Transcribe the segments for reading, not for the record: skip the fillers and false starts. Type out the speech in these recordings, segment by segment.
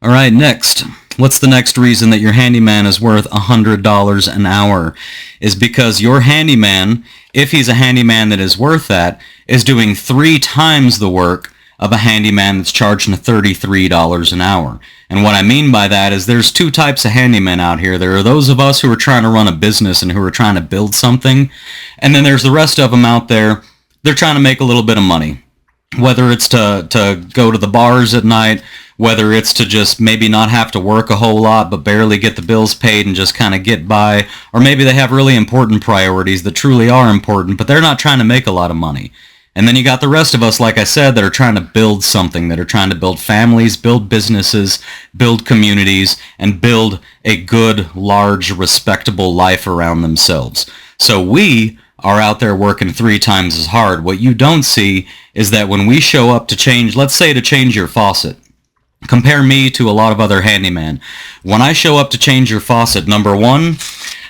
All right, next. What's the next reason that your handyman is worth $100 an hour? Is because your handyman, if he's a handyman that is worth that, is doing 3 times the work of a handyman that's charging $33 an hour. And what I mean by that is there's 2 types of handymen out here. There are those of us who are trying to run a business and who are trying to build something. And then there's the rest of them out there, they're trying to make a little bit of money. Whether it's to go to the bars at night, whether it's to just maybe not have to work a whole lot but barely get the bills paid and just kind of get by, or maybe they have really important priorities that truly are important, but they're not trying to make a lot of money. And then you got the rest of us, like I said, that are trying to build something, that are trying to build families, build businesses, build communities, and build a good, large, respectable life around themselves. So we are out there working 3 times as hard. What you don't see is that when we show up to change, let's say to change your faucet, compare me to a lot of other handyman. When I show up to change your faucet, number 1,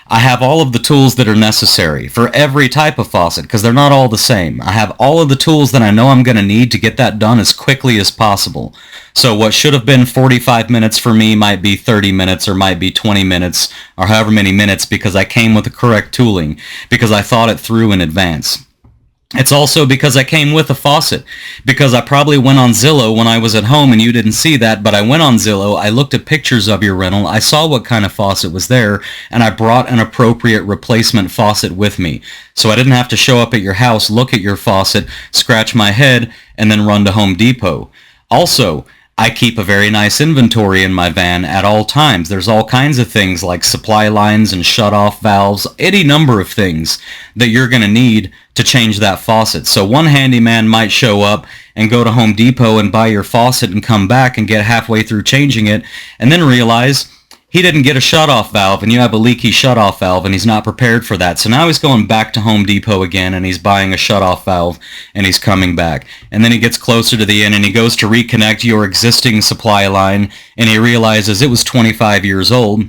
I have all of the tools that are necessary for every type of faucet because they're not all the same. I have all of the tools that I know I'm going to need to get that done as quickly as possible. So what should have been 45 minutes for me might be 30 minutes or might be 20 minutes or however many minutes because I came with the correct tooling, because I thought it through in advance. It's also because I came with a faucet, because I probably went on Zillow when I was at home and you didn't see that, but I went on Zillow, I looked at pictures of your rental, I saw what kind of faucet was there, and I brought an appropriate replacement faucet with me. So I didn't have to show up at your house, look at your faucet, scratch my head, and then run to Home Depot. Also, I keep a very nice inventory in my van at all times. There's all kinds of things like supply lines and shutoff valves, any number of things that you're going to need to change that faucet. So one handyman might show up and go to Home Depot and buy your faucet and come back and get halfway through changing it and then realize he didn't get a shutoff valve and you have a leaky shutoff valve and he's not prepared for that. So now he's going back to Home Depot again and he's buying a shutoff valve and he's coming back. And then he gets closer to the end and he goes to reconnect your existing supply line and he realizes it was 25 years old.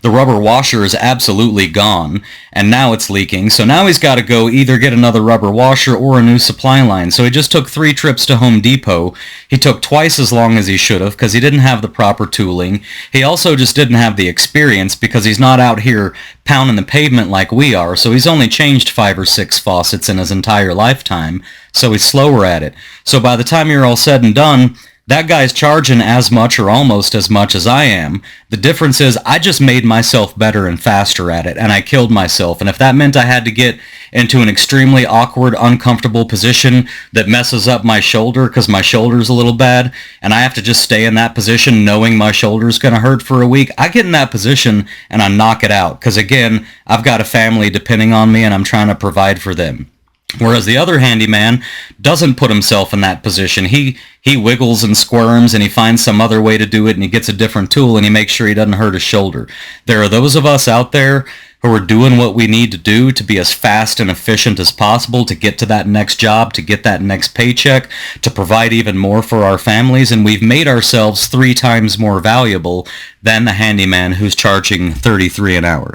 The rubber washer is absolutely gone, and now it's leaking, so now he's got to go either get another rubber washer or a new supply line. So he just took 3 trips to Home Depot. He took twice as long as he should have because he didn't have the proper tooling. He also just didn't have the experience because he's not out here pounding the pavement like we are, so he's only changed 5 or 6 faucets in his entire lifetime, so he's slower at it. So by the time you're all said and done, that guy's charging as much or almost as much as I am. The difference is I just made myself better and faster at it, and I killed myself. And if that meant I had to get into an extremely awkward, uncomfortable position that messes up my shoulder because my shoulder's a little bad, and I have to just stay in that position knowing my shoulder's going to hurt for a week, I get in that position and I knock it out. Because again, I've got a family depending on me and I'm trying to provide for them. Whereas the other handyman doesn't put himself in that position. He wiggles and squirms and he finds some other way to do it and he gets a different tool and he makes sure he doesn't hurt his shoulder. There are those of us out there who are doing what we need to do to be as fast and efficient as possible to get to that next job, to get that next paycheck, to provide even more for our families, and we've made ourselves 3 times more valuable than the handyman who's charging $33 an hour.